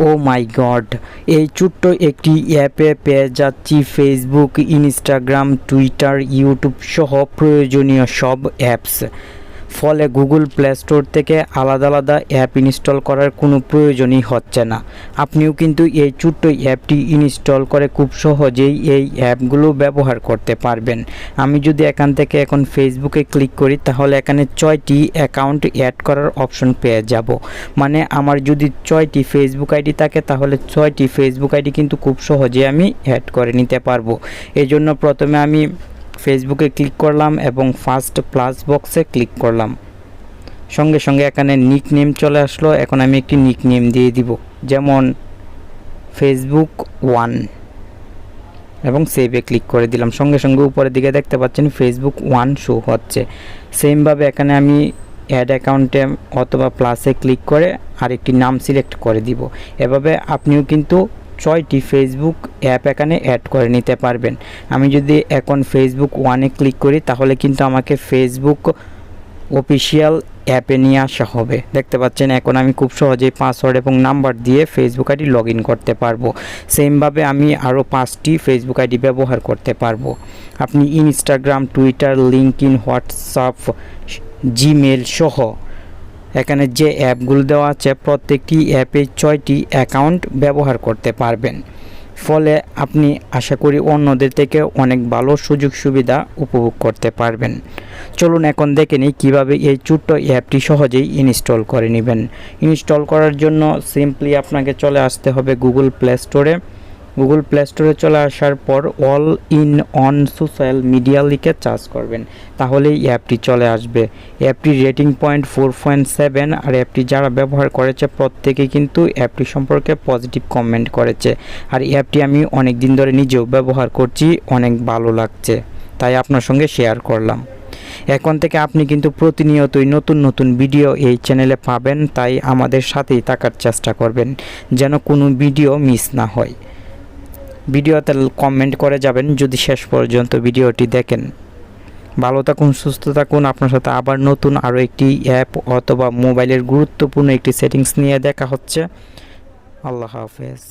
ও মাই god, এই ছোট্ট একটি অ্যাপে পেয়ে যাচ্ছি ফেসবুক, ইনস্টাগ্রাম, টুইটার, ইউটিউব সহ প্রয়োজনীয় সব অ্যাপস। ফলে গুগল প্লে স্টোর থেকে আলাদা আলাদা অ্যাপ ইনস্টল করার কোনো প্রয়োজনই হচ্ছে না। আপনিও কিন্তু এই ছোট্ট অ্যাপটি ইনস্টল করে খুব সহজেই এই অ্যাপগুলো ব্যবহার করতে পারবেন। আমি যদি এখান থেকে এখন ফেসবুকে ক্লিক করি তাহলে এখানে 6টি অ্যাকাউন্ট অ্যাড করার অপশন পেয়ে যাব। মানে আমার যদি 6টি ফেসবুক আইডি থাকে তাহলে 6টি ফেসবুক আইডি কিন্তু খুব সহজে আমি অ্যাড করে নিতে পারবো। এই জন্য প্রথমে আমি ফেসবুকে ক্লিক করলাম এবং ফার্স্ট প্লাস বক্সে ক্লিক করলাম। সঙ্গে সঙ্গে এখানে নিক নেম চলে আসলো। এখন আমি একটি নিক নেম দিয়ে দিব, যেমন ফেসবুক 1 এবং সেভে ক্লিক করে দিলাম। সঙ্গে সঙ্গে উপরের দিকে দেখতে পাচ্ছেন ফেসবুক 1 শো হচ্ছে। সেমভাবে এখানে আমি অ্যাড অ্যাকাউন্টে অথবা প্লাসে ক্লিক করে আরেকটি নাম সিলেক্ট করে দিব। এভাবে আপনিও কিন্তু 6টি ফেসবুক অ্যাপ এখানে অ্যাড করে নিতে পারবেন। আমি যদি এখন ফেসবুক 1-এ ক্লিক করি তাহলে কিন্তু আমাকে ফেসবুক অফিসিয়াল অ্যাপে নিয়ে আসা হবে। দেখতে পাচ্ছেন এখন আমি খুব সহজেই পাসওয়ার্ড এবং নাম্বার দিয়ে ফেসবুক আইডি লগ ইন করতে পারবো। সেমভাবে আমি আরও 5টি ফেসবুক আইডি ব্যবহার করতে পারবো। আপনি Instagram, Twitter, LinkedIn, WhatsApp, Gmail সহ এখানে যে অ্যাপগুলো দেওয়া আছে প্রত্যেকটি অ্যাপে 6টি অ্যাকাউন্ট ব্যবহার করতে পারবেন। ফলে আপনি আশা করি অন্যদের থেকে অনেক ভালো সুযোগ সুবিধা উপভোগ করতে পারবেন। চলুন এখন দেখে নিই কীভাবে এই ছোট্ট অ্যাপটি সহজেই ইনস্টল করে নেবেন। ইনস্টল করার জন্য সিম্পলি আপনাকে চলে আসতে হবে গুগল প্লে স্টোরে। গুগল প্লে স্টোরে চলে আসার পর all in on social media লিখে সার্চ করবেন, তাহলেই অ্যাপটি চলে আসবে। অ্যাপটির রেটিং পয়েন্ট 4.7, আর অ্যাপটি যারা ব্যবহার করেছে প্রত্যেকেই কিন্তু অ্যাপটি সম্পর্কে পজিটিভ কমেন্ট করেছে। আর অ্যাপটি আমি অনেক দিন ধরে নিজেও ব্যবহার করছি, অনেক ভালো লাগছে, তাই আপনার সঙ্গে শেয়ার করলাম। এখন থেকে আপনি কিন্তু প্রতিনিয়তই নতুন নতুন ভিডিও এই চ্যানেলে পাবেন, তাই আমাদের সাথেই থাকার চেষ্টা করবেন যেন কোনো ভিডিও মিস না হয়। ভিডিওতে কমেন্ট করে যাবেন যদি শেষ পর্যন্ত ভিডিওটি দেখেন। ভালো থাকুন, সুস্থ থাকুন। আপনার সাথে আবার নতুন আরও একটি অ্যাপ অথবা মোবাইলের গুরুত্বপূর্ণ একটি সেটিংস নিয়ে দেখা হচ্ছে। আল্লাহ হাফেজ।